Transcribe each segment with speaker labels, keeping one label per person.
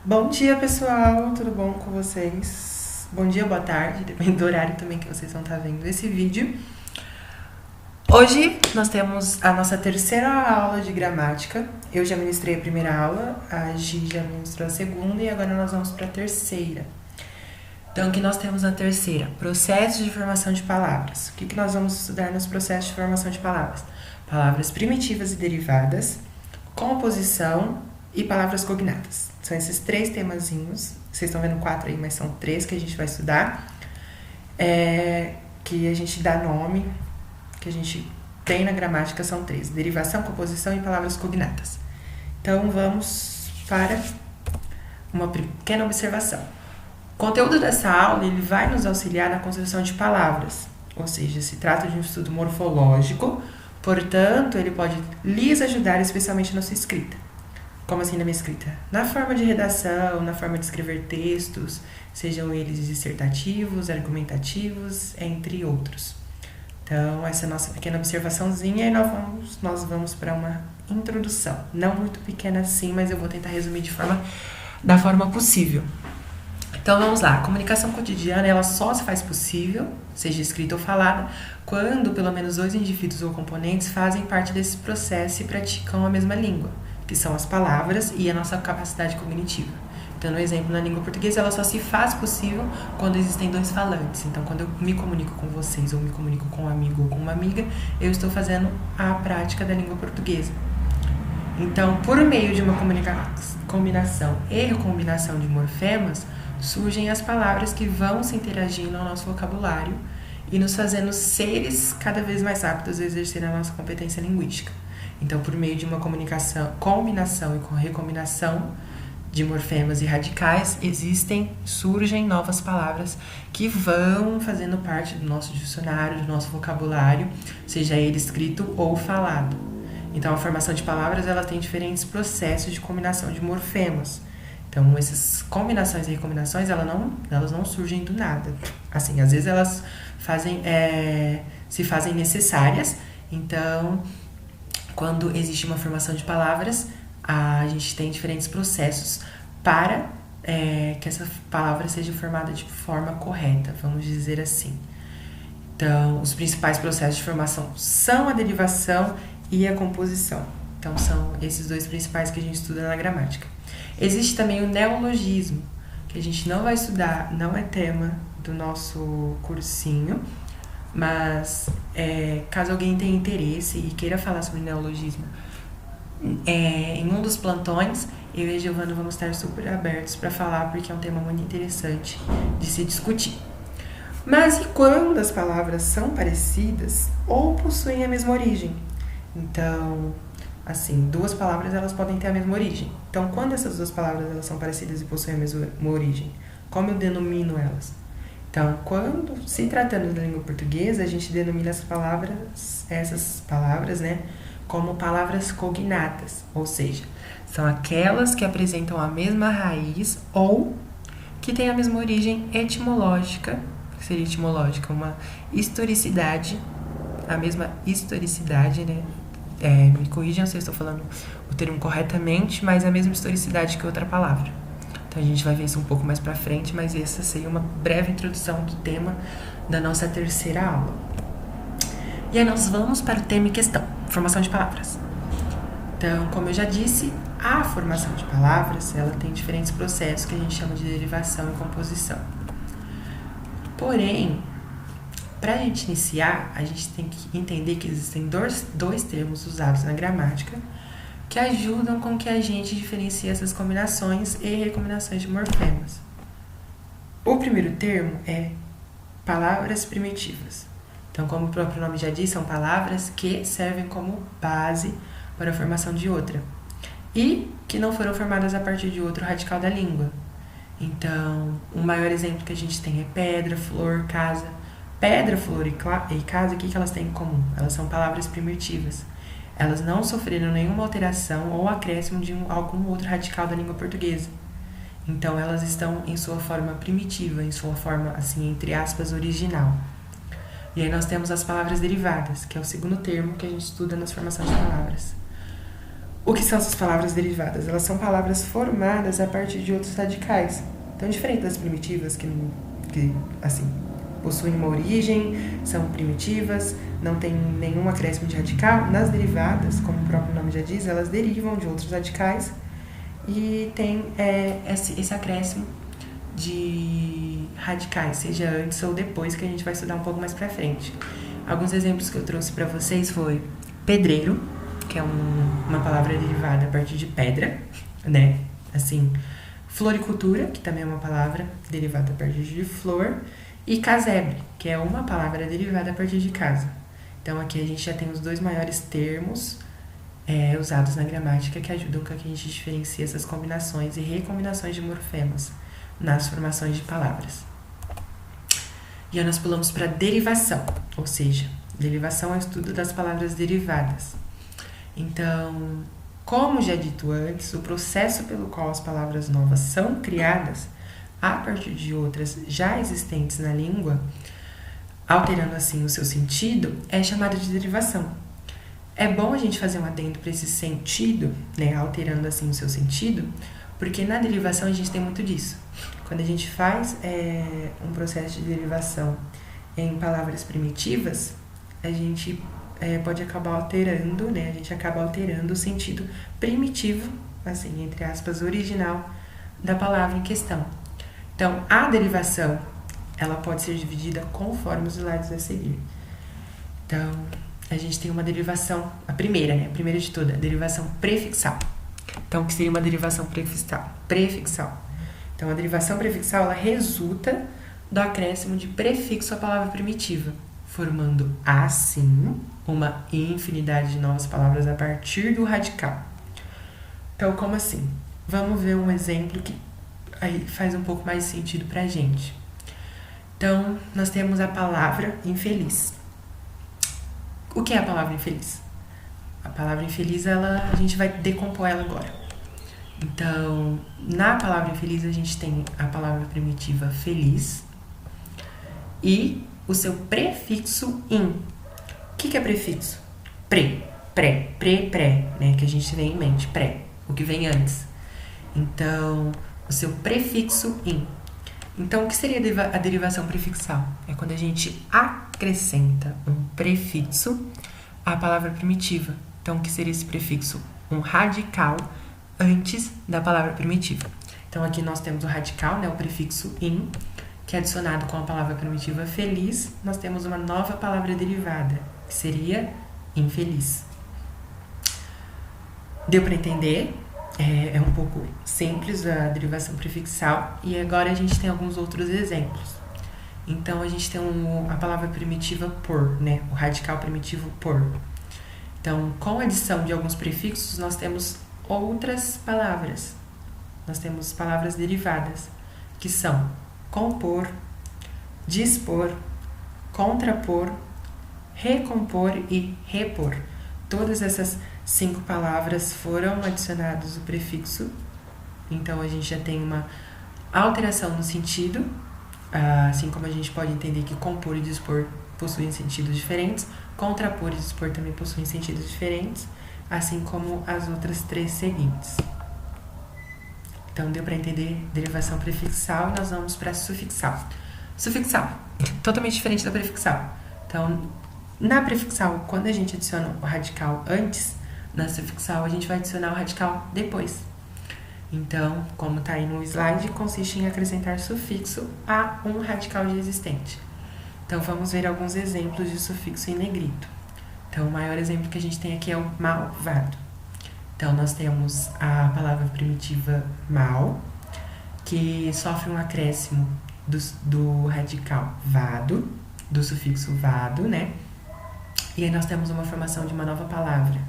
Speaker 1: Bom dia, pessoal, tudo bom com vocês? Bom dia, boa tarde, depende do horário também que vocês vão estar vendo esse vídeo. Hoje nós temos a nossa terceira aula de gramática. Eu já ministrei a primeira aula, a Gi já ministrou a segunda e agora nós vamos para a terceira. Então, o que nós temos na terceira? Processos de formação de palavras. O que nós vamos estudar nos processos de formação de palavras? Palavras primitivas e derivadas, composição e palavras cognatas. São esses três temazinhos. Vocês estão vendo 4 aí, mas são 3 que a gente vai estudar. Que a gente dá nome, que a gente tem na gramática, são 3. Derivação, composição e palavras cognatas. Então, vamos para uma pequena observação. O conteúdo dessa aula ele vai nos auxiliar na construção de palavras, ou seja, se trata de um estudo morfológico, portanto, ele pode lhes ajudar especialmente na sua escrita. Como assim na minha escrita? Na forma de redação, na forma de escrever textos, sejam eles dissertativos, argumentativos, entre outros. Então, essa é a nossa pequena observaçãozinha e nós vamos para uma introdução. Não muito pequena assim, mas eu vou tentar resumir da forma possível. Então vamos lá, a comunicação cotidiana ela só se faz possível, seja escrita ou falada, quando pelo menos 2 indivíduos ou componentes fazem parte desse processo e praticam a mesma língua, que são as palavras e a nossa capacidade cognitiva. Então, no exemplo, na língua portuguesa, ela só se faz possível quando existem 2 falantes. Então, quando eu me comunico com vocês ou me comunico com um amigo ou com uma amiga, eu estou fazendo a prática da língua portuguesa. Então, por meio de uma combinação e recombinação de morfemas, surgem as palavras que vão se interagindo ao nosso vocabulário e nos fazendo seres cada vez mais aptos a exercer a nossa competência linguística. Então, por meio de uma combinação e recombinação de morfemas e radicais, surgem novas palavras que vão fazendo parte do nosso dicionário, do nosso vocabulário, seja ele escrito ou falado. Então, a formação de palavras ela tem diferentes processos de combinação de morfemas. Então, essas combinações e recombinações, elas não surgem do nada. Assim, às vezes elas se fazem necessárias. Então, quando existe uma formação de palavras, a gente tem diferentes processos para que essa palavra seja formada de forma correta, vamos dizer assim. Então, os principais processos de formação são a derivação e a composição. Então, são esses 2 principais que a gente estuda na gramática. Existe também o neologismo, que a gente não vai estudar, não é tema do nosso cursinho, mas caso alguém tenha interesse e queira falar sobre neologismo, em um dos plantões, eu e a Giovana vamos estar super abertos para falar, porque é um tema muito interessante de se discutir. Mas e quando as palavras são parecidas ou possuem a mesma origem? Então, assim, 2 palavras elas podem ter a mesma origem. Então, quando essas 2 palavras elas são parecidas e possuem a mesma origem, como eu denomino elas? Então, quando se tratando da língua portuguesa, a gente denomina essas palavras, né, como palavras cognatas, ou seja, são aquelas que apresentam a mesma raiz ou que têm a mesma origem etimológica, que seria etimológica, uma historicidade, a mesma historicidade, né? Me corrijam se eu estou falando o termo corretamente, mas a mesma historicidade que outra palavra. Então a gente vai ver isso um pouco mais pra frente, mas essa seria uma breve introdução do tema da nossa terceira aula. E aí nós vamos para o tema em questão, formação de palavras. Então, como eu já disse, a formação de palavras, ela tem diferentes processos que a gente chama de derivação e composição. Porém, para a gente iniciar, a gente tem que entender que existem 2 termos usados na gramática que ajudam com que a gente diferencie essas combinações e recombinações de morfemas. O primeiro termo é palavras primitivas. Então, como o próprio nome já diz, são palavras que servem como base para a formação de outra e que não foram formadas a partir de outro radical da língua. Então, o maior exemplo que a gente tem é pedra, flor, casa. Pedra, flor e casa, o que elas têm em comum? Elas são palavras primitivas. Elas não sofreram nenhuma alteração ou acréscimo de algum outro radical da língua portuguesa. Então, elas estão em sua forma primitiva, em sua forma, assim, entre aspas, original. E aí nós temos as palavras derivadas, que é o segundo termo que a gente estuda nas formações de palavras. O que são essas palavras derivadas? Elas são palavras formadas a partir de outros radicais. Então, diferente das primitivas, que assim, possuem uma origem, são primitivas, não tem nenhum acréscimo de radical, nas derivadas, como o próprio nome já diz, elas derivam de outros radicais e tem esse acréscimo de radicais, seja antes ou depois, que a gente vai estudar um pouco mais pra frente. Alguns exemplos que eu trouxe para vocês foi pedreiro, que é uma palavra derivada a partir de pedra, né? Assim, floricultura, que também é uma palavra derivada a partir de flor, e casebre, que é uma palavra derivada a partir de casa. Então, aqui a gente já tem os dois maiores termos usados na gramática que ajudam com que a gente diferencie essas combinações e recombinações de morfemas nas formações de palavras. E aí nós pulamos para derivação, ou seja, derivação é o estudo das palavras derivadas. Então, como já dito antes, o processo pelo qual as palavras novas são criadas a partir de outras já existentes na língua, alterando assim o seu sentido, é chamado de derivação. É bom a gente fazer um adendo para esse sentido, né, alterando assim o seu sentido, porque na derivação a gente tem muito disso. Quando a gente faz um processo de derivação em palavras primitivas, a gente pode acabar alterando, né? A gente acaba alterando o sentido primitivo, assim, entre aspas, original da palavra em questão. Então, a derivação, ela pode ser dividida conforme os slides a seguir. Então, a gente tem uma derivação, a primeira, né? A primeira de toda, a derivação prefixal. Então, o que seria uma derivação prefixal? Então, a derivação prefixal, ela resulta do acréscimo de prefixo à palavra primitiva, formando, assim, uma infinidade de novas palavras a partir do radical. Então, como assim? Vamos ver um exemplo que aí faz um pouco mais sentido pra gente. Então, nós temos a palavra infeliz. O que é a palavra infeliz? A palavra infeliz, a gente vai decompor ela agora. Então, na palavra infeliz, a gente tem a palavra primitiva feliz e o seu prefixo in. O que é prefixo? Pré, né? Que a gente tem em mente, pré, o que vem antes. Então, o seu prefixo in. Então, o que seria a derivação prefixal? É quando a gente acrescenta um prefixo à palavra primitiva. Então, o que seria esse prefixo? Um radical antes da palavra primitiva. Então, aqui nós temos o radical, né, o prefixo in, que é adicionado com a palavra primitiva feliz, nós temos uma nova palavra derivada, que seria infeliz. Deu para entender? É um pouco simples a derivação prefixal, e agora a gente tem alguns outros exemplos. Então, a gente tem a palavra primitiva por, né, o radical primitivo por. Então, com a adição de alguns prefixos, nós temos outras palavras. Nós temos palavras derivadas, que são compor, dispor, contrapor, recompor e repor. Todas essas 5 palavras foram adicionados o prefixo, então a gente já tem uma alteração no sentido, assim como a gente pode entender que compor e dispor possuem sentidos diferentes, contrapor e dispor também possuem sentidos diferentes, assim como as outras 3 seguintes. Então, deu para entender derivação prefixal, nós vamos para sufixal. Sufixal, totalmente diferente da prefixal. Então, na prefixal, quando a gente adiciona o radical antes, na sufixal a gente vai adicionar o radical depois. Então, como está aí no slide, consiste em acrescentar sufixo a um radical já existente. Então, vamos ver alguns exemplos de sufixo em negrito. Então, o maior exemplo que a gente tem aqui é o malvado. Então, nós temos a palavra primitiva mal, que sofre um acréscimo do radical vado, do sufixo vado, né? E aí nós temos uma formação de uma nova palavra.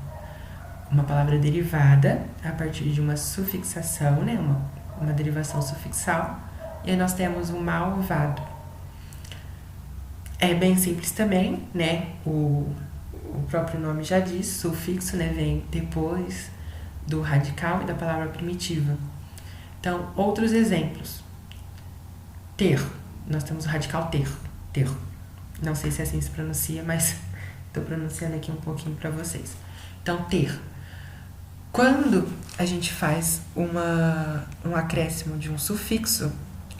Speaker 1: Uma palavra derivada a partir de uma sufixação, né? Uma derivação sufixal. E aí nós temos o malvado. É bem simples também, né? O próprio nome já diz, sufixo, né? Vem depois do radical e da palavra primitiva. Então, outros exemplos. Ter. Nós temos o radical ter. Não sei se assim se pronuncia, mas estou pronunciando aqui um pouquinho para vocês. Então, ter. Quando a gente faz um acréscimo de um sufixo,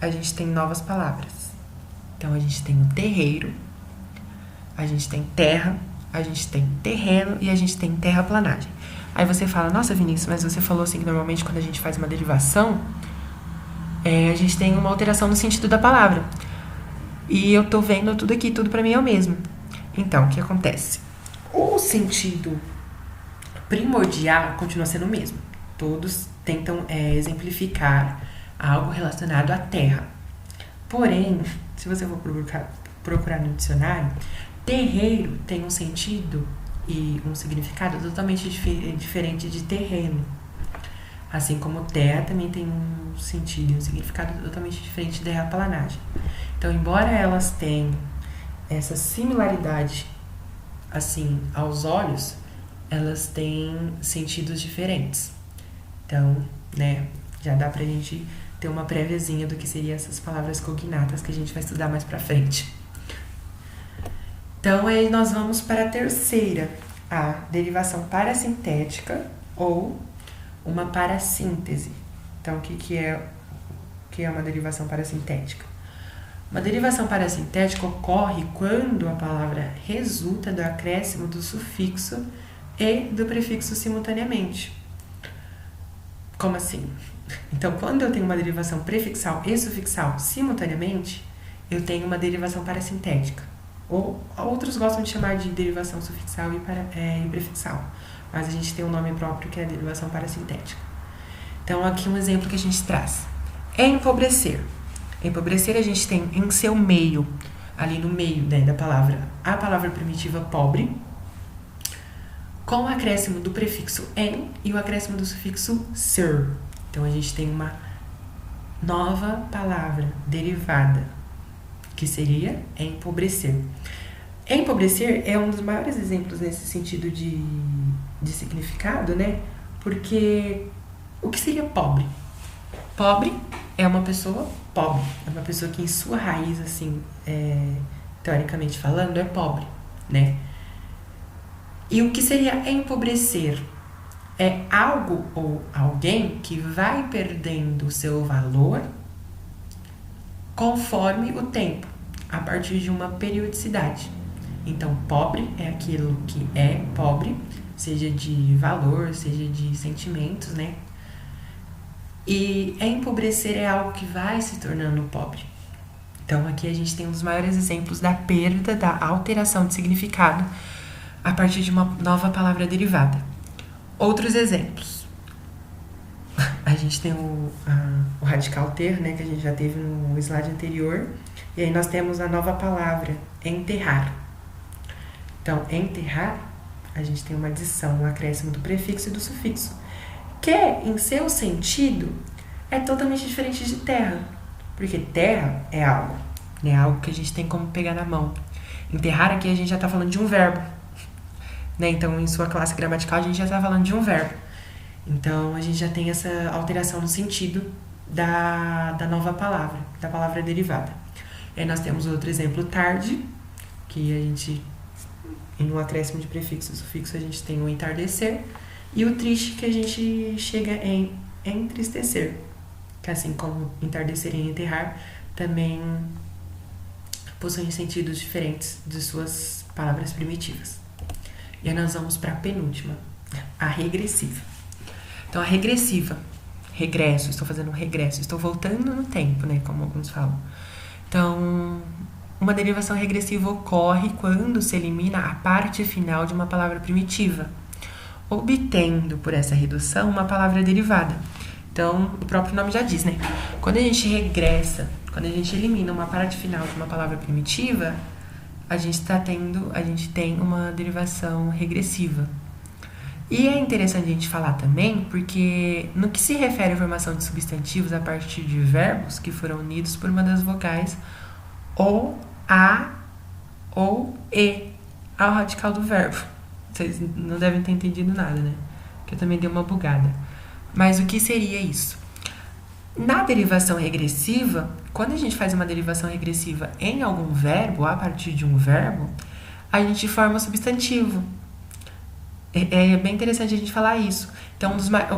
Speaker 1: a gente tem novas palavras. Então, a gente tem o terreiro, a gente tem terra, a gente tem terreno e a gente tem terraplanagem. Aí você fala, nossa, Vinícius, mas você falou assim que normalmente quando a gente faz uma derivação, a gente tem uma alteração no sentido da palavra. E eu tô vendo tudo aqui, tudo pra mim é o mesmo. Então, o que acontece? O sentido primordial continua sendo o mesmo. Todos tentam exemplificar algo relacionado à terra. Porém, se você for procurar no dicionário, terreiro tem um sentido e um significado totalmente diferente de terreno. Assim como terra também tem um sentido e um significado totalmente diferente de terraplanagem. Então, embora elas tenham essa similaridade, assim, aos olhos, elas têm sentidos diferentes. Então, né, já dá pra gente ter uma préviazinha do que seriam essas palavras cognatas que a gente vai estudar mais pra frente. Então, aí nós vamos para a terceira, a derivação parasintética ou uma parassíntese. Então, o que é uma derivação parasintética? Uma derivação parasintética ocorre quando a palavra resulta do acréscimo do sufixo e do prefixo simultaneamente. Como assim? Então, quando eu tenho uma derivação prefixal e sufixal simultaneamente, eu tenho uma derivação parasintética. Ou outros gostam de chamar de derivação sufixal e prefixal, mas a gente tem um nome próprio que é a derivação parasintética. Então, aqui um exemplo que a gente traz. Empobrecer. Empobrecer a gente tem em seu meio, ali no meio, né, da palavra, a palavra primitiva pobre, com o acréscimo do prefixo em e o acréscimo do sufixo ser. Então, a gente tem uma nova palavra derivada, que seria empobrecer. Empobrecer é um dos maiores exemplos nesse sentido de significado, né? Porque o que seria pobre? Pobre é uma pessoa pobre, é uma pessoa que em sua raiz, assim, teoricamente falando, é pobre, né? E o que seria empobrecer? É algo ou alguém que vai perdendo o seu valor conforme o tempo, a partir de uma periodicidade. Então, pobre é aquilo que é pobre, seja de valor, seja de sentimentos, né? E empobrecer é algo que vai se tornando pobre. Então, aqui a gente tem um dos maiores exemplos da perda, da alteração de significado a partir de uma nova palavra derivada. Outros exemplos. A gente tem o radical ter, né, que a gente já teve no slide anterior. E aí nós temos a nova palavra, enterrar. Então, enterrar, a gente tem uma adição, um acréscimo do prefixo e do sufixo, que, em seu sentido, é totalmente diferente de terra. Porque terra é algo, né, algo que a gente tem como pegar na mão. Enterrar aqui a gente já está falando de um verbo. Né? Então, em sua classe gramatical, a gente já está falando de um verbo. Então, a gente já tem essa alteração no sentido da nova palavra, da palavra derivada. Aí nós temos outro exemplo, tarde, que a gente, em um acréscimo de prefixo e sufixo, a gente tem o entardecer, e o triste, que a gente chega em entristecer, que assim como entardecer e enterrar, também possuem sentidos diferentes de suas palavras primitivas. E aí nós vamos para a penúltima, a regressiva. Então, a regressiva, regresso, estou fazendo um regresso, estou voltando no tempo, né, como alguns falam. Então, uma derivação regressiva ocorre quando se elimina a parte final de uma palavra primitiva, obtendo, por essa redução, uma palavra derivada. Então, o próprio nome já diz, né? Quando a gente regressa, quando a gente elimina uma parte final de uma palavra primitiva, a gente tem uma derivação regressiva. E é interessante a gente falar também, porque no que se refere à formação de substantivos a partir de verbos que foram unidos por uma das vocais ou a ou e ao radical do verbo. Vocês não devem ter entendido nada, né? Porque eu também dei uma bugada. Mas o que seria isso? Na derivação regressiva, quando a gente faz uma derivação regressiva em algum verbo, a partir de um verbo, a gente forma substantivo. É bem interessante a gente falar isso. Então,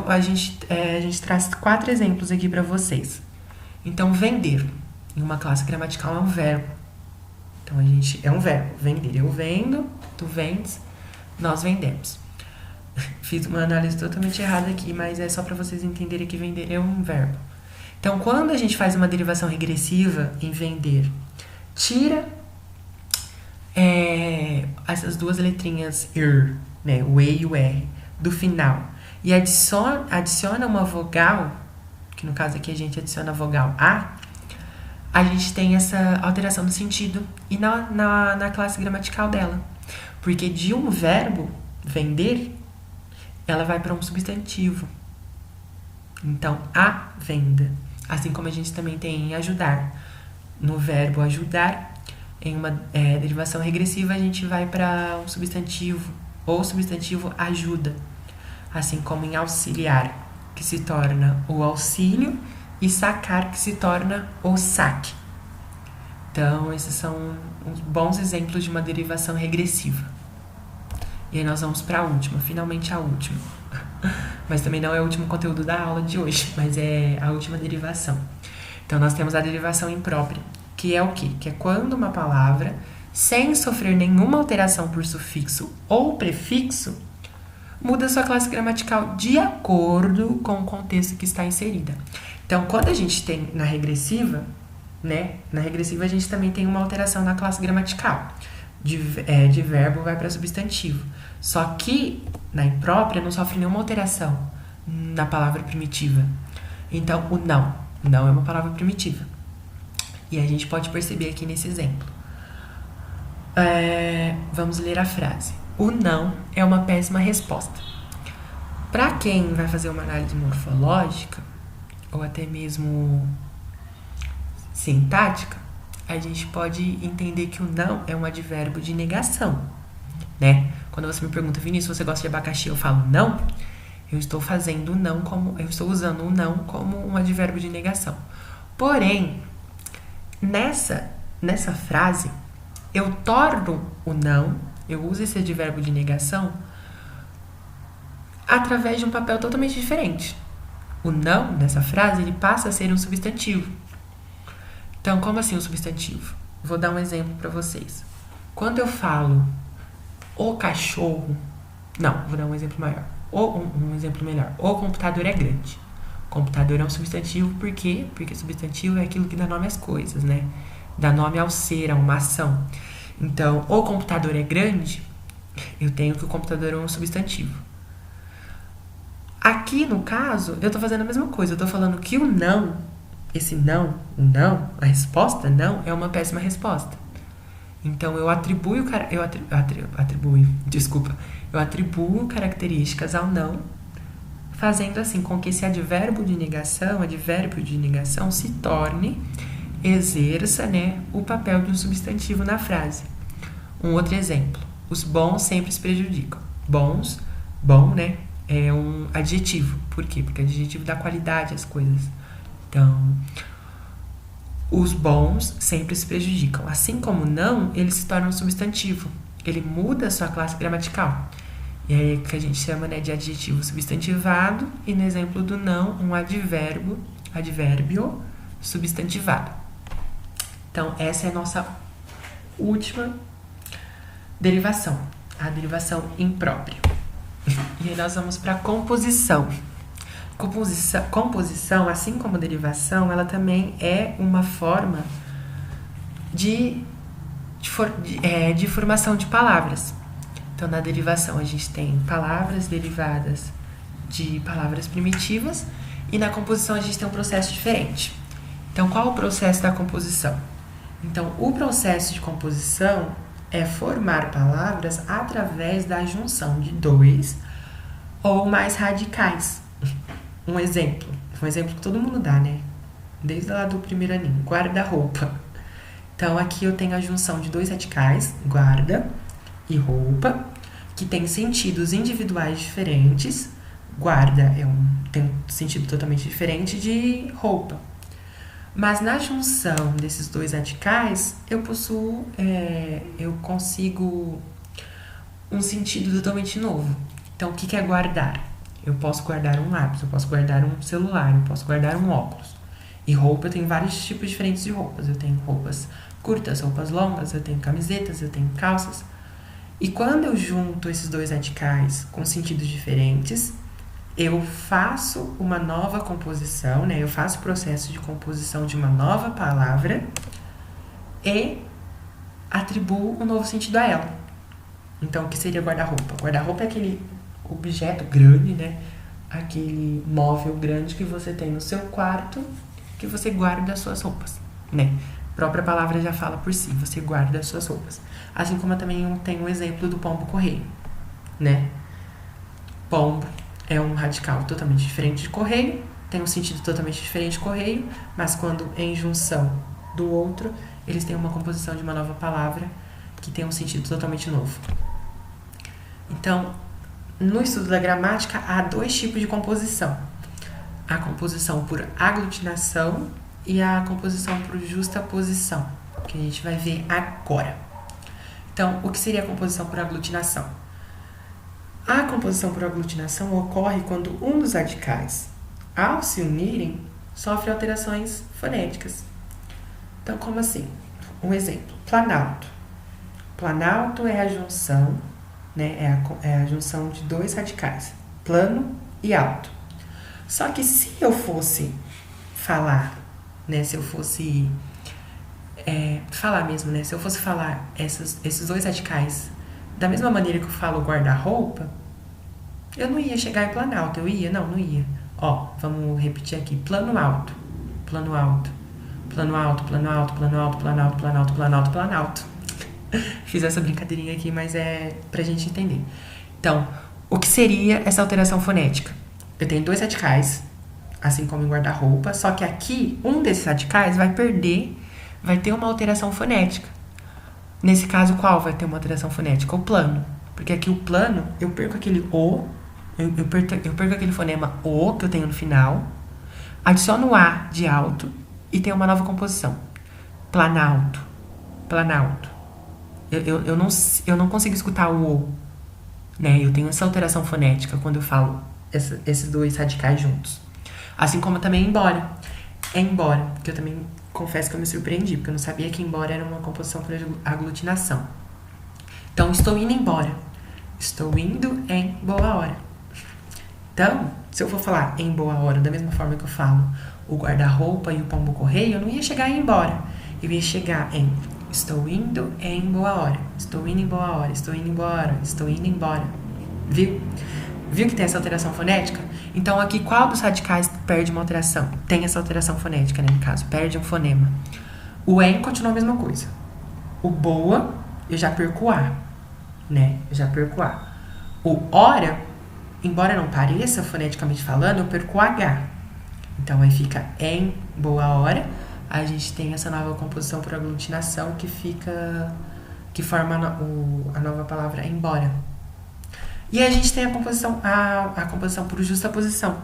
Speaker 1: a gente traz 4 exemplos aqui para vocês. Então, vender, em uma classe gramatical, é um verbo. Então, é um verbo. Vender, eu vendo, tu vendes, nós vendemos. Fiz uma análise totalmente errada aqui, mas é só para vocês entenderem que vender é um verbo. Então, quando a gente faz uma derivação regressiva em vender, tira essas duas letrinhas er, né, o E e o R, do final, e adiciona uma vogal, que no caso aqui a gente adiciona a vogal a gente tem essa alteração do sentido e na classe gramatical dela. Porque de um verbo, vender, ela vai para um substantivo. Então, a venda. Assim como a gente também tem em ajudar. No verbo ajudar, em uma derivação regressiva, a gente vai para um substantivo, ou substantivo ajuda. Assim como em auxiliar, que se torna o auxílio, e sacar, que se torna o saque. Então, esses são uns bons exemplos de uma derivação regressiva. E aí nós vamos para a última, finalmente a última. Mas também não é o último conteúdo da aula de hoje, mas é a última derivação. Então, nós temos a derivação imprópria, que é o quê? Que é quando uma palavra, sem sofrer nenhuma alteração por sufixo ou prefixo, muda sua classe gramatical de acordo com o contexto que está inserida. Então, quando a gente tem na regressiva, né? Na regressiva a gente também tem uma alteração na classe gramatical. De verbo vai para substantivo. Só que na imprópria não sofre nenhuma alteração na palavra primitiva. Então, o não. Não é uma palavra primitiva. E a gente pode perceber aqui nesse exemplo. Vamos ler a frase. O não é uma péssima resposta. Para quem vai fazer uma análise morfológica, ou até mesmo sintática, a gente pode entender que o não é um advérbio de negação, né? Quando você me pergunta, Vinícius, você gosta de abacaxi? Eu falo não, eu estou usando o não como um advérbio de negação. Porém, nessa frase, eu torno o não, eu uso esse advérbio de negação através de um papel totalmente diferente. O não, nessa frase, ele passa a ser um substantivo. Então, como assim um substantivo? Vou dar um exemplo para vocês. Quando eu falo o cachorro... Não, vou dar um exemplo maior. Um exemplo melhor. O computador é grande. O computador é um substantivo, por quê? Porque substantivo é aquilo que dá nome às coisas, né? Dá nome ao ser, a uma ação. Então, o computador é grande, eu tenho que o computador é um substantivo. Aqui, no caso, eu tô fazendo a mesma coisa. Eu tô falando que o não, esse não, o não, a resposta não, é uma péssima resposta. Então, eu atribuo características ao não, fazendo assim com que esse advérbio de negação se torne, exerça, né, o papel de um substantivo na frase. Um outro exemplo. Os bons sempre se prejudicam. Bom, né, é um adjetivo. Por quê? Porque adjetivo dá qualidade às coisas. Então, os bons sempre se prejudicam. Assim como não, ele se torna um substantivo. Ele muda a sua classe gramatical. E aí que a gente chama, né, de adjetivo substantivado. E no exemplo do não, um advérbio substantivado. Então, essa é a nossa última derivação. A derivação imprópria. E aí nós vamos para a composição. Composição, assim como derivação, ela também é uma forma de formação de palavras. Então, na derivação, a gente tem palavras derivadas de palavras primitivas e na composição a gente tem um processo diferente. Então, qual é o processo da composição? Então, o processo de composição é formar palavras através da junção de dois ou mais radicais. Um exemplo que todo mundo dá, né? Desde lá do primeiro aninho, guarda-roupa. Então, aqui eu tenho a junção de dois radicais, guarda e roupa, que tem sentidos individuais diferentes. Guarda tem um sentido totalmente diferente de roupa. Mas na junção desses dois radicais, eu consigo um sentido totalmente novo. Então, o que é guardar? Eu posso guardar um lápis, eu posso guardar um celular, eu posso guardar um óculos. E roupa, eu tenho vários tipos diferentes de roupas. Eu tenho roupas curtas, roupas longas, eu tenho camisetas, eu tenho calças. E quando eu junto esses dois radicais com sentidos diferentes, eu faço uma nova composição, né? Eu faço o processo de composição de uma nova palavra e atribuo um novo sentido a ela. Então, o que seria guarda-roupa? Guarda-roupa é aquele objeto grande, né? Aquele móvel grande que você tem no seu quarto, que você guarda as suas roupas, né? A própria palavra já fala por si, você guarda as suas roupas. Assim como eu também tenho o exemplo do pombo-correio, né? Pombo é um radical totalmente diferente de correio, tem um sentido totalmente diferente de correio, mas quando em junção do outro, eles têm uma composição de uma nova palavra que tem um sentido totalmente novo. Então, no estudo da gramática, há dois tipos de composição. A composição por aglutinação e a composição por justaposição, que a gente vai ver agora. Então, o que seria a composição por aglutinação? A composição por aglutinação ocorre quando um dos radicais, ao se unirem, sofre alterações fonéticas. Então, como assim? Um exemplo, planalto. Planalto é a junção, né? É a junção de dois radicais, plano e alto. Só que se eu fosse falar, né? Se eu fosse falar mesmo, né? Se eu fosse falar esses dois radicais da mesma maneira que eu falo guarda-roupa, eu não ia chegar em planalto. Eu ia? Não ia. Ó, vamos repetir aqui. Plano alto, plano alto, plano alto, plano alto, plano alto, plano alto, plano alto, plano alto, plano alto. Fiz essa brincadeirinha aqui, mas é pra gente entender. Então, o que seria essa alteração fonética? Eu tenho dois radicais, assim como em guarda-roupa, só que aqui, um desses radicais vai ter uma alteração fonética. Nesse caso, qual vai ter uma alteração fonética? O plano. Porque aqui o plano, eu perco aquele O, eu perco aquele fonema O que eu tenho no final, adiciono o A de alto e tenho uma nova composição. Planalto. Planalto. Eu não consigo escutar o O, né? Eu tenho essa alteração fonética quando eu falo esses dois radicais juntos. Assim como também embora. É embora, que eu também confesso que eu me surpreendi, porque eu não sabia que embora era uma composição por aglutinação. Então, estou indo embora. Estou indo em boa hora. Então, se eu for falar em boa hora, da mesma forma que eu falo o guarda-roupa e o pombo-correio, eu não ia chegar em embora. Eu ia chegar em estou indo em boa hora. Estou indo em boa hora. Estou indo em boa hora. Estou indo embora. Viu? Viu que tem essa alteração fonética? Então, aqui, qual dos radicais perde uma alteração? Tem essa alteração fonética, né? No caso, perde um fonema. O em continua a mesma coisa. O boa, eu já perco o a, né? Eu já perco o a. O hora, embora não pareça foneticamente falando, eu perco o h. Então, aí fica em boa hora. A gente tem essa nova composição por aglutinação que forma a nova palavra embora. E a gente tem a composição por justaposição,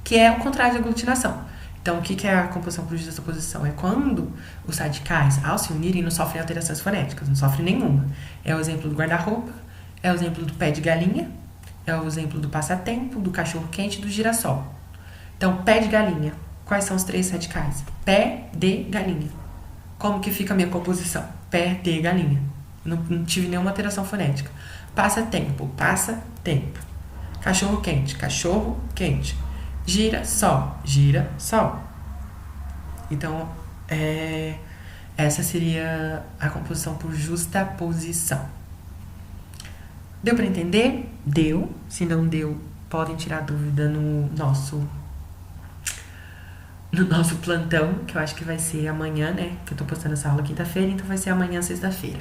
Speaker 1: que é o contrário de aglutinação. Então, o que é a composição por justaposição? É quando os radicais, ao se unirem, não sofrem alterações fonéticas, não sofrem nenhuma. É o exemplo do guarda-roupa, é o exemplo do pé de galinha, é o exemplo do passatempo, do cachorro-quente e do girassol. Então, pé de galinha. Quais são os três radicais? Pé de galinha. Como que fica a minha composição? Pé de galinha. Não tive nenhuma alteração fonética. Passatempo, passa-tempo. Cachorro-quente, cachorro-quente. Gira-sol, gira-sol. Então, essa seria a composição por justaposição. Deu para entender? Deu. Se não deu, podem tirar dúvida no nosso plantão, que eu acho que vai ser amanhã, né? Que eu tô postando essa aula quinta-feira, então vai ser amanhã, sexta-feira.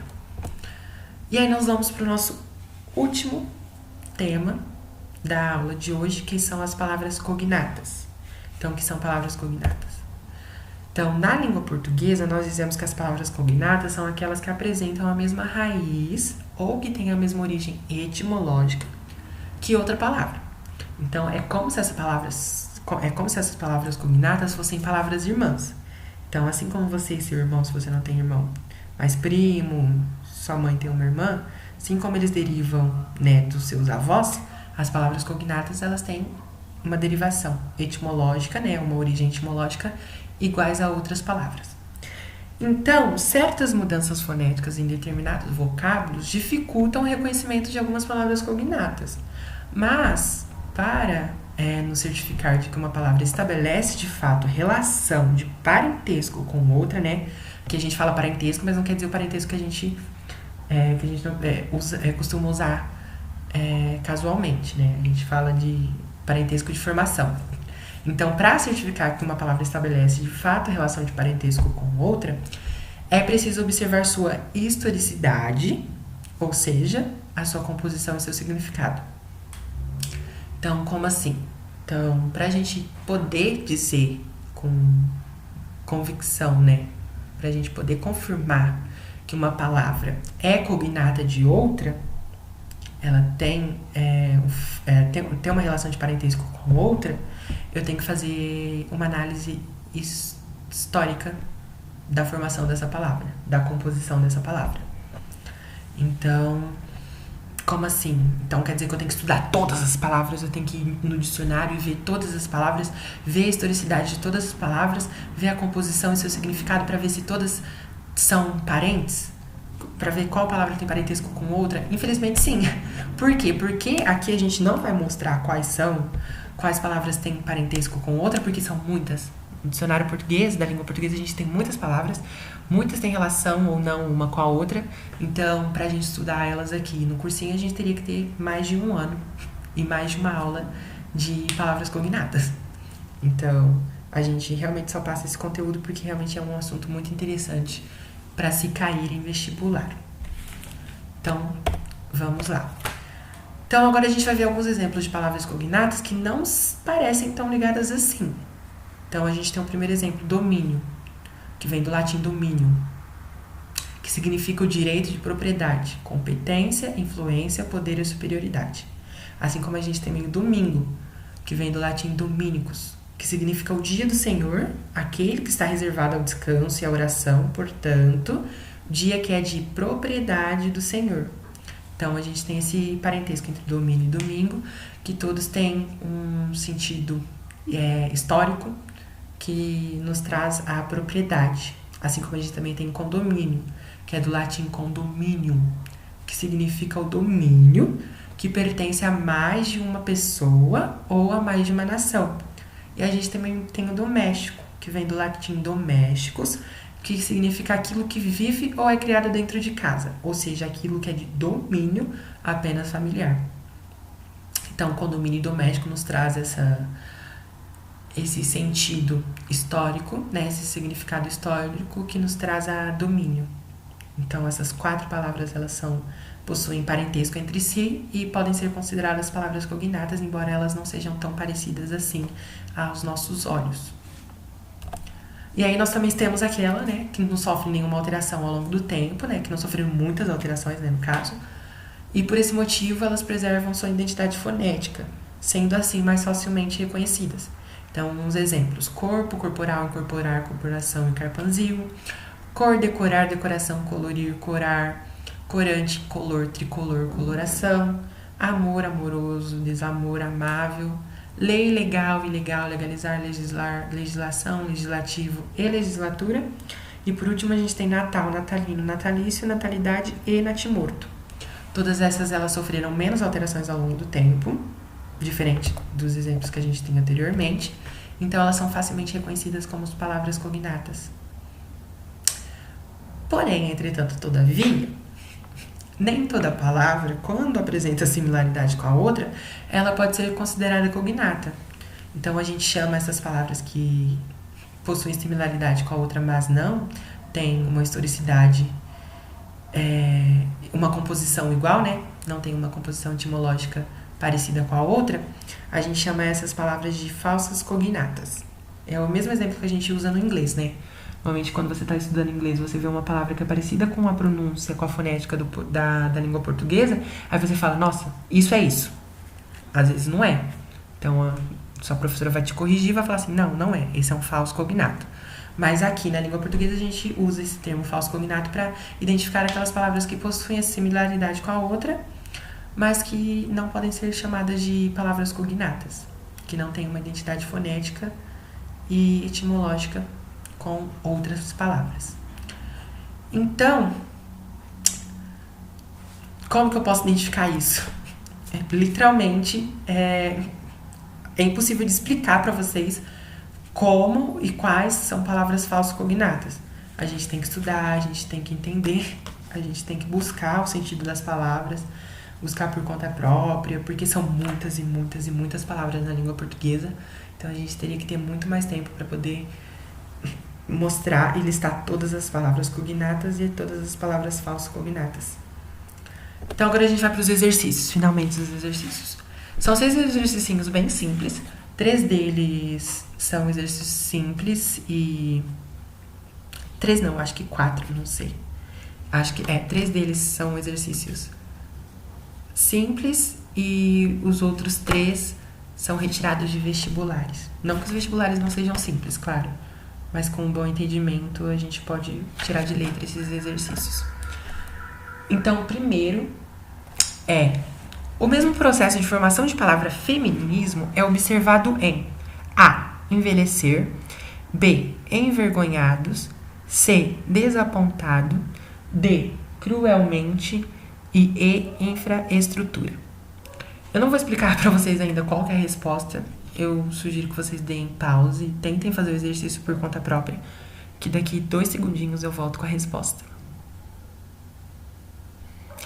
Speaker 1: E aí nós vamos pro nosso último tema da aula de hoje, que são as palavras cognatas. Então, o que são palavras cognatas? Então, na língua portuguesa, nós dizemos que as palavras cognatas são aquelas que apresentam a mesma raiz ou que têm a mesma origem etimológica que outra palavra. Então, é como se essas palavras cognatas fossem palavras irmãs. Então, assim como você e seu irmão, se você não tem irmão, mas primo, sua mãe tem uma irmã, assim como eles derivam, né, dos seus avós, as palavras cognatas, elas têm uma derivação etimológica, né, uma origem etimológica iguais a outras palavras. Então, certas mudanças fonéticas em determinados vocábulos dificultam o reconhecimento de algumas palavras cognatas. Mas, para nos certificar de que uma palavra estabelece de fato relação de parentesco com outra, né? Que a gente fala parentesco, mas não quer dizer o parentesco que a gente costuma usar casualmente, né? A gente fala de parentesco de formação. Então, para certificar que uma palavra estabelece de fato relação de parentesco com outra, é preciso observar sua historicidade, ou seja, a sua composição e seu significado. Então, como assim? Então, para a gente poder dizer com convicção, né? Para a gente poder confirmar que uma palavra é cognata de outra, ela tem uma relação de parentesco com outra, eu tenho que fazer uma análise histórica da formação dessa palavra, da composição dessa palavra. Então, como assim? Então quer dizer que eu tenho que estudar todas as palavras, eu tenho que ir no dicionário e ver todas as palavras, ver a historicidade de todas as palavras, ver a composição e seu significado para ver se todas são parentes? Para ver qual palavra tem parentesco com outra? Infelizmente sim. Por quê? Porque aqui a gente não vai mostrar quais palavras têm parentesco com outra, porque são muitas. No dicionário português, da língua portuguesa, a gente tem muitas palavras, muitas têm relação ou não uma com a outra, então pra gente estudar elas aqui no cursinho a gente teria que ter mais de um ano e mais de uma aula de palavras cognatas. Então a gente realmente só passa esse conteúdo porque realmente é um assunto muito interessante para se cair em vestibular. Então vamos lá. Então agora a gente vai ver alguns exemplos de palavras cognatas que não parecem tão ligadas assim. Então, a gente tem um primeiro exemplo, domínio, que vem do latim dominium, que significa o direito de propriedade, competência, influência, poder e superioridade. Assim como a gente tem o domingo, que vem do latim dominicus, que significa o dia do Senhor, aquele que está reservado ao descanso e à oração, portanto, dia que é de propriedade do Senhor. Então, a gente tem esse parentesco entre domínio e domingo, que todos têm um sentido histórico, que nos traz a propriedade. Assim como a gente também tem condomínio, que é do latim condominium, que significa o domínio que pertence a mais de uma pessoa ou a mais de uma nação. E a gente também tem o doméstico, que vem do latim domésticos, que significa aquilo que vive ou é criado dentro de casa, ou seja, aquilo que é de domínio apenas familiar. Então, condomínio e doméstico nos traz esse sentido histórico, né? Esse significado histórico que nos traz a domínio. Então, essas 4 palavras, elas possuem parentesco entre si e podem ser consideradas palavras cognatas, embora elas não sejam tão parecidas assim aos nossos olhos. E aí nós também temos aquela, né, que não sofre nenhuma alteração ao longo do tempo, né, que não sofreram muitas alterações, né, no caso, e por esse motivo elas preservam sua identidade fonética, sendo assim mais facilmente reconhecidas. Então, uns exemplos: corpo, corporal, incorporar, corporação e carpanzil; cor, decorar, decoração, colorir, corar; corante, color, tricolor, coloração; amor, amoroso, desamor, amável; lei, legal, ilegal, legalizar, legislar, legislação, legislativo e legislatura. E por último a gente tem natal, natalino, natalício, natalidade e natimorto. Todas essas elas sofreram menos alterações ao longo do tempo, diferente dos exemplos que a gente tem anteriormente. Então, elas são facilmente reconhecidas como palavras cognatas. Porém, entretanto, todavia, nem toda palavra, quando apresenta similaridade com a outra, ela pode ser considerada cognata. Então, a gente chama essas palavras que possuem similaridade com a outra, mas não tem uma historicidade, uma composição igual, né? Não tem uma composição etimológica parecida com a outra, a gente chama essas palavras de falsas cognatas. É o mesmo exemplo que a gente usa no inglês, né? Normalmente, quando você está estudando inglês, você vê uma palavra que é parecida com a pronúncia, com a fonética da língua portuguesa, aí você fala, nossa, isso é isso. Às vezes não é. Então, a sua professora vai te corrigir e vai falar assim, não, não é. Esse é um falso cognato. Mas aqui na língua portuguesa a gente usa esse termo falso cognato para identificar aquelas palavras que possuem a similaridade com a outra, mas que não podem ser chamadas de palavras cognatas, que não têm uma identidade fonética e etimológica com outras palavras. Então, como que eu posso identificar isso? Literalmente, é impossível de explicar para vocês como e quais são palavras falso-cognatas. A gente tem que estudar, a gente tem que entender, a gente tem que buscar o sentido das palavras, buscar por conta própria, porque são muitas e muitas e muitas palavras na língua portuguesa. Então a gente teria que ter muito mais tempo para poder mostrar e listar todas as palavras cognatas e todas as palavras falso-cognatas. Então agora a gente vai para os exercícios, finalmente os exercícios. São 6 exercícios bem simples. 3 deles são exercícios simples e... 3 não, acho que 4, não sei. Acho que 3 deles são exercícios simples e os outros 3 são retirados de vestibulares. Não que os vestibulares não sejam simples, claro, mas com um bom entendimento a gente pode tirar de letra esses exercícios. Então, o primeiro é: o mesmo processo de formação de palavra feminismo é observado em A. Envelhecer, B. Envergonhados, C. Desapontado, D. Cruelmente e infraestrutura. Eu não vou explicar para vocês ainda qual que é a resposta. Eu sugiro que vocês deem pause e tentem fazer o exercício por conta própria, que daqui 2 segundinhos eu volto com a resposta.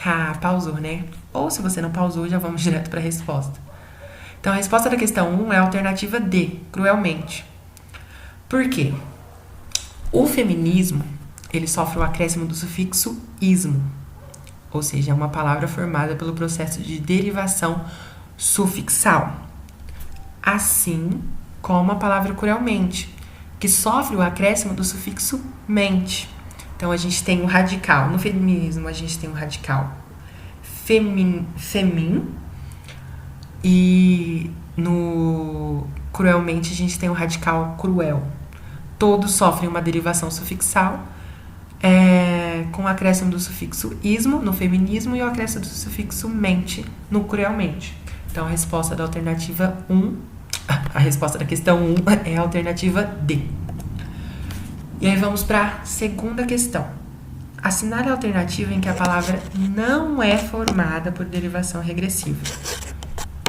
Speaker 1: Ah, pausou, né? Ou se você não pausou, já vamos direto para a resposta. Então, a resposta da questão 1 é a alternativa D, cruelmente. Por quê? O feminismo, ele sofre o acréscimo do sufixo ismo, ou seja, é uma palavra formada pelo processo de derivação sufixal. Assim como a palavra cruelmente, que sofre o acréscimo do sufixo mente. Então, a gente tem um radical. No feminismo, a gente tem um radical femin, e no cruelmente, a gente tem um radical cruel. Todos sofrem uma derivação sufixal, com o acréscimo do sufixo ismo no feminismo e o acréscimo do sufixo mente no cruelmente. Então, a resposta da alternativa 1, a resposta da questão 1 é a alternativa D. E aí vamos para a segunda questão. Assinale a alternativa em que a palavra não é formada por derivação regressiva.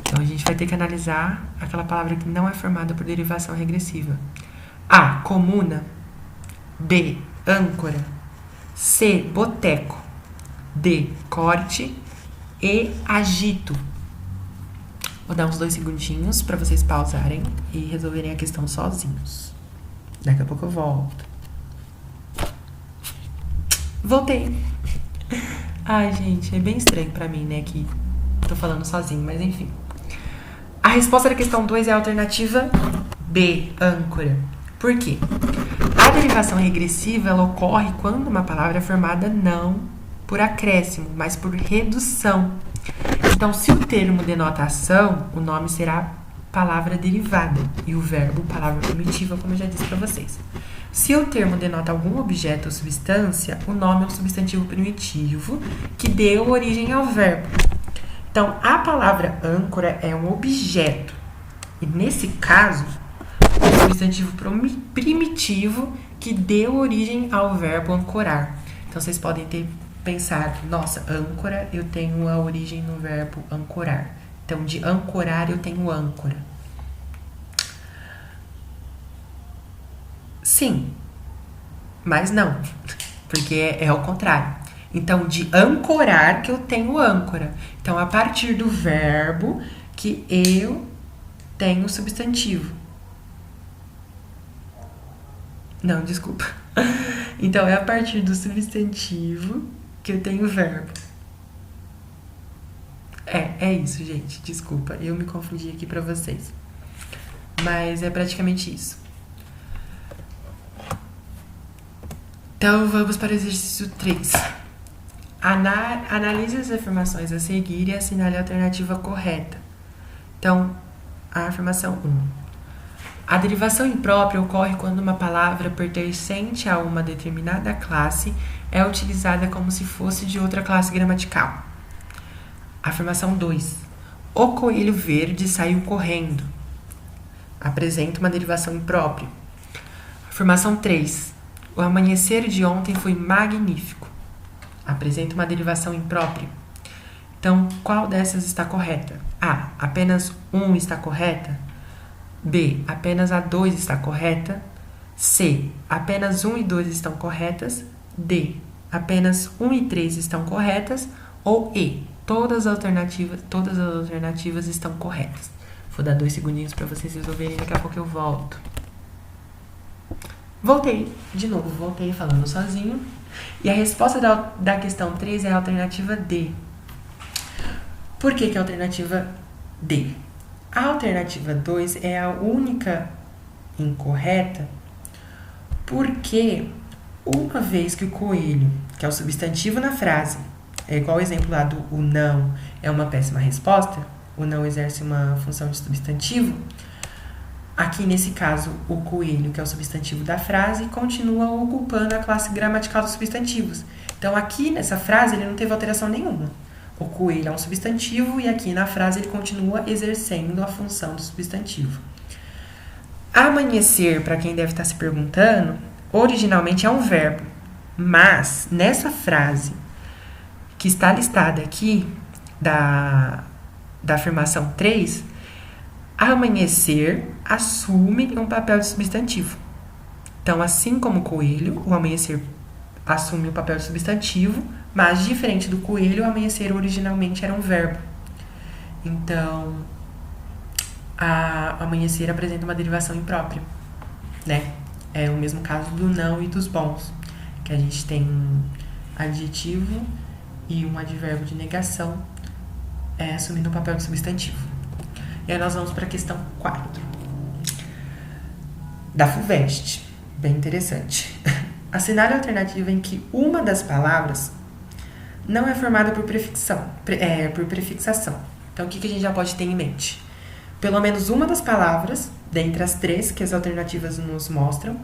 Speaker 1: Então, a gente vai ter que analisar aquela palavra que não é formada por derivação regressiva. A. Comuna. B. Âncora. C. Boteco. D. Corte. E. Agito. Vou dar uns 2 segundinhos para vocês pausarem e resolverem a questão sozinhos. Daqui a pouco eu volto. Voltei. Ai, gente, é bem estranho pra mim, né, que tô falando sozinho, mas enfim. A resposta da questão 2 é a alternativa B, âncora. Por quê? A derivação regressiva, ela ocorre quando uma palavra é formada não por acréscimo, mas por redução. Então, se o termo denota ação, o nome será palavra derivada e o verbo palavra primitiva, como eu já disse pra vocês. Se o termo denota algum objeto ou substância, o nome é um substantivo primitivo que deu origem ao verbo. Então, a palavra âncora é um objeto. E, nesse caso, é um substantivo primitivo que deu origem ao verbo ancorar. Então, vocês podem ter pensado, nossa, âncora, eu tenho a origem no verbo ancorar. Então, de ancorar, eu tenho âncora. Sim, mas não, porque é ao contrário. Então, de ancorar que eu tenho âncora. Então, a partir do verbo que eu tenho substantivo. Não, desculpa. Então, é a partir do substantivo que eu tenho verbo. É isso, gente. Desculpa, eu me confundi aqui pra vocês. Mas é praticamente isso. Então, vamos para o exercício 3. Analise as afirmações a seguir e assinale a alternativa correta. Então, a afirmação 1. A derivação imprópria ocorre quando uma palavra pertencente a uma determinada classe é utilizada como se fosse de outra classe gramatical. Afirmação 2. O coelho verde saiu correndo. Apresenta uma derivação imprópria. Afirmação 3. O amanhecer de ontem foi magnífico. Apresenta uma derivação imprópria. Então, qual dessas está correta? A. Apenas 1 está correta. B. Apenas a 2 está correta. C. Apenas 1 e 2 estão corretas. D. Apenas 1 e 3 estão corretas. Ou E. Todas as alternativas estão corretas. Vou dar 2 segundinhos para vocês resolverem, daqui a pouco eu volto. Voltei falando sozinho. E a resposta da questão 3 é a alternativa D. Por que é a alternativa D? A alternativa 2 é a única incorreta porque uma vez que o coelho, que é o substantivo na frase, é igual o exemplo lá do o não é uma péssima resposta, o não exerce uma função de substantivo, aqui nesse caso o coelho, que é o substantivo da frase, continua ocupando a classe gramatical dos substantivos. Então aqui nessa frase ele não teve alteração nenhuma. O coelho é um substantivo e aqui na frase ele continua exercendo a função do substantivo. Amanhecer, para quem deve estar se perguntando, originalmente é um verbo, mas nessa frase que está listada aqui da afirmação 3, amanhecer assume um papel de substantivo. Então, assim como o coelho, o amanhecer assume o papel de substantivo, mas diferente do coelho, o amanhecer originalmente era um verbo. Então, amanhecer apresenta uma derivação imprópria, né? É o mesmo caso do não e dos bons, que a gente tem um adjetivo e um advérbio de negação assumindo o papel de substantivo. E aí nós vamos para a questão 4. Da FUVEST. Bem interessante. Assinale a alternativa em que uma das palavras não é formada por prefixação. Então, o que a gente já pode ter em mente? Pelo menos uma das palavras, dentre as 3 que as alternativas nos mostram,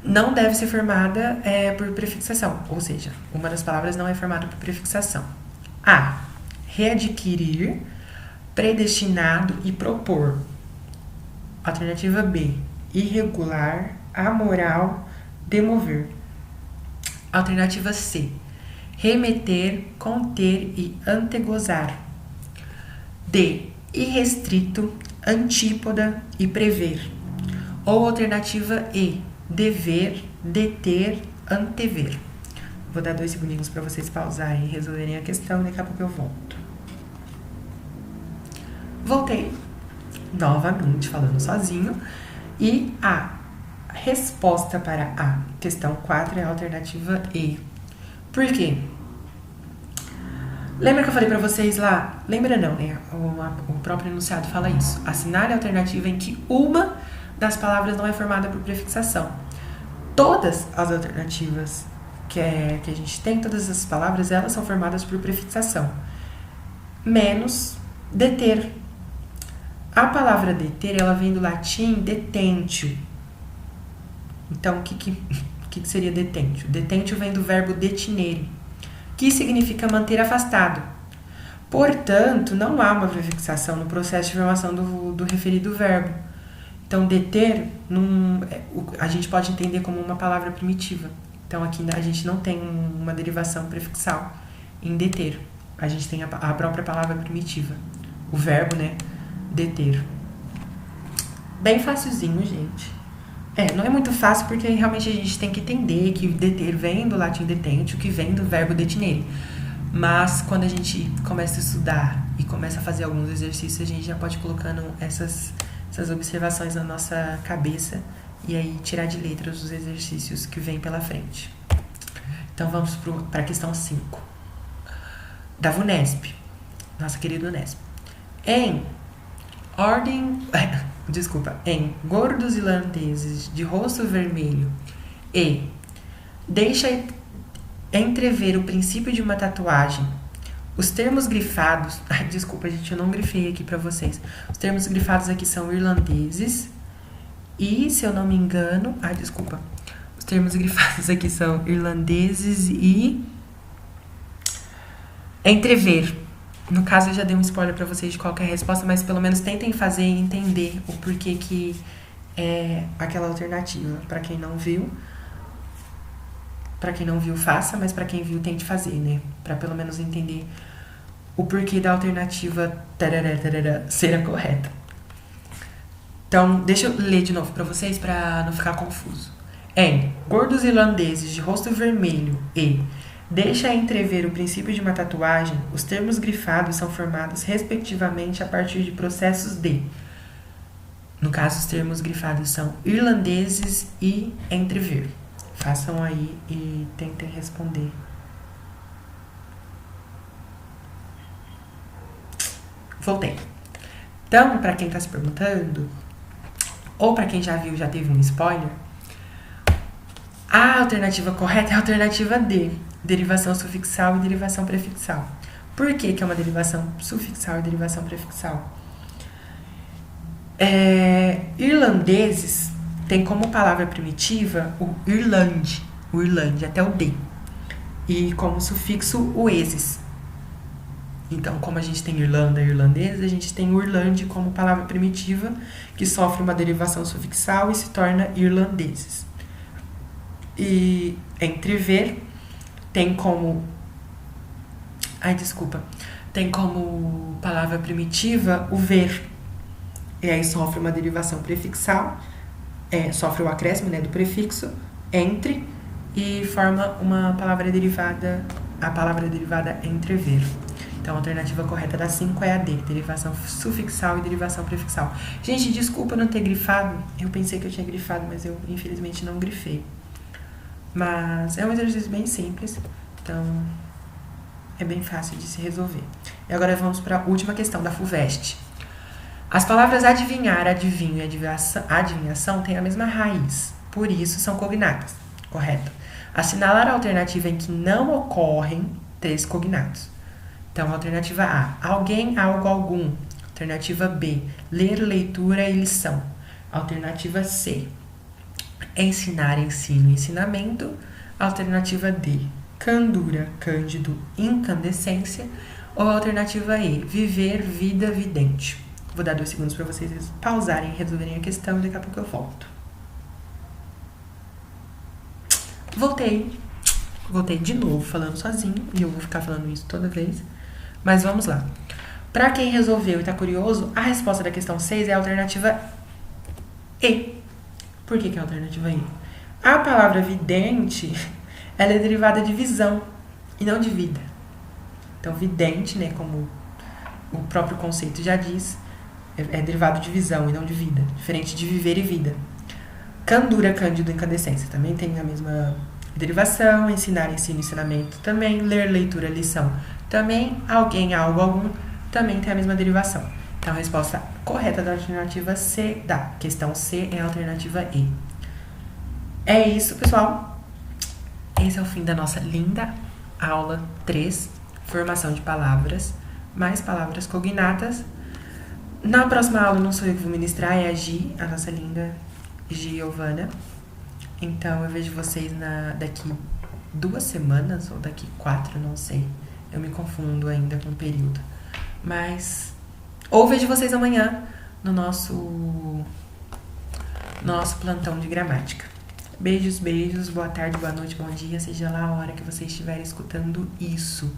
Speaker 1: não deve ser formada por prefixação. Ou seja, uma das palavras não é formada por prefixação. A. Readquirir, predestinado e propor. Alternativa B. Irregular, amoral, demover. Alternativa C. Remeter, conter e antegozar. D. Irrestrito, antípoda e prever. Ou alternativa E. Dever, deter, antever. Vou dar 2 segundinhos para vocês pausarem e resolverem a questão, daqui a pouco eu volto. Voltei, novamente falando sozinho, e a resposta para a questão 4 é a alternativa E. Por quê? Lembra que eu falei para vocês lá? Lembra não, né? O próprio enunciado fala isso. Assinale a alternativa em que uma das palavras não é formada por prefixação. Todas as alternativas que a gente tem, todas as palavras, elas são formadas por prefixação. Menos deter. A palavra deter, ela vem do latim detentio. Então, o que seria detentio? Detentio vem do verbo detinere, que significa manter afastado. Portanto, não há uma prefixação no processo de formação do referido verbo. Então, deter, a gente pode entender como uma palavra primitiva. Então, aqui a gente não tem uma derivação prefixal em deter. A gente tem a própria palavra primitiva. O verbo, né? Deter. Bem facilzinho, gente. Não é muito fácil porque realmente a gente tem que entender que deter vem do latim detentio, que vem do verbo detinere. Mas quando a gente começa a estudar e começa a fazer alguns exercícios, a gente já pode ir colocando essas observações na nossa cabeça e aí tirar de letra os exercícios que vêm pela frente. Então vamos para a questão 5. Da VUNESP. Nossa querida Unesp. Em gordos irlandeses de rosto vermelho e deixa entrever o princípio de uma tatuagem, Os termos grifados... Ai, desculpa, gente, eu não grifei aqui pra vocês. Os termos grifados aqui são irlandeses e, se eu não me engano... Ai, desculpa. Os termos grifados aqui são irlandeses e... entrever. No caso, eu já dei um spoiler pra vocês de qual que é a resposta, mas pelo menos tentem fazer e entender o porquê que é aquela alternativa. Pra quem não viu, faça, mas pra quem viu, tente fazer, né? Pra pelo menos entender o porquê da alternativa ser a correta. Então, deixa eu ler de novo pra vocês, pra não ficar confuso. Em gordos irlandeses de rosto vermelho e deixa entrever o princípio de uma tatuagem, os termos grifados são formados respectivamente a partir de processos de... No caso, os termos grifados são irlandeses e entrever. Façam aí e tentem responder. Voltei. Então, para quem está se perguntando, ou para quem já viu, já teve um spoiler, a alternativa correta é a alternativa D, derivação sufixal e derivação prefixal. Por que que é uma derivação sufixal e derivação prefixal? Irlandeses tem como palavra primitiva o irlande, até o D, e como sufixo o eses. Então, como a gente tem Irlanda e irlandês, a gente tem o irlande como palavra primitiva, que sofre uma derivação sufixal e se torna irlandeses. E entrever tem como... Tem como palavra primitiva o ver. E aí sofre uma derivação prefixal, sofre o acréscimo, né, do prefixo, entre, e forma uma palavra derivada, a palavra derivada entrever. Então, a alternativa correta da 5 é a D, derivação sufixal e derivação prefixal. Gente, desculpa não ter grifado. Eu pensei que eu tinha grifado, mas eu, infelizmente, não grifei. Mas é um exercício bem simples, então é bem fácil de se resolver. E agora vamos para a última questão da FUVEST. As palavras adivinhar, adivinho e adivinhação têm a mesma raiz, por isso são cognatas, correto? Assinalar a alternativa em que não ocorrem 3 cognatos. Então, alternativa A, alguém, algo, algum. Alternativa B, ler, leitura e lição. Alternativa C, ensinar, ensino, ensinamento. Alternativa D, candura, cândido, incandescência. Ou alternativa E, viver, vida, vidente. Vou dar 2 segundos para vocês pausarem e resolverem a questão e daqui a pouco eu volto. Voltei de novo falando sozinho e eu vou ficar falando isso toda vez. Mas vamos lá. Para quem resolveu e tá curioso, a resposta da questão 6 é a alternativa E. Por que é a alternativa E? A palavra vidente, ela é derivada de visão e não de vida. Então, vidente, né, como o próprio conceito já diz, é derivado de visão e não de vida, diferente de viver e vida. Candura, cândido, incandescência também tem a mesma derivação. Ensinar, ensino, ensinamento também. Ler, leitura, lição também. Alguém, algo, algum também tem a mesma derivação. Então, a resposta correta da alternativa C, da questão C, é a alternativa E. É isso, pessoal. Esse é o fim da nossa linda aula 3, formação de palavras, mais palavras cognatas. Na próxima aula não sou eu que vou ministrar, é a Gi, a nossa linda Giovana. Então, eu vejo vocês daqui 2 semanas, ou daqui 4, não sei. Eu me confundo ainda com o período. Mas, ou vejo vocês amanhã no nosso plantão de gramática. Beijos, beijos, boa tarde, boa noite, bom dia, seja lá a hora que você estiver escutando isso.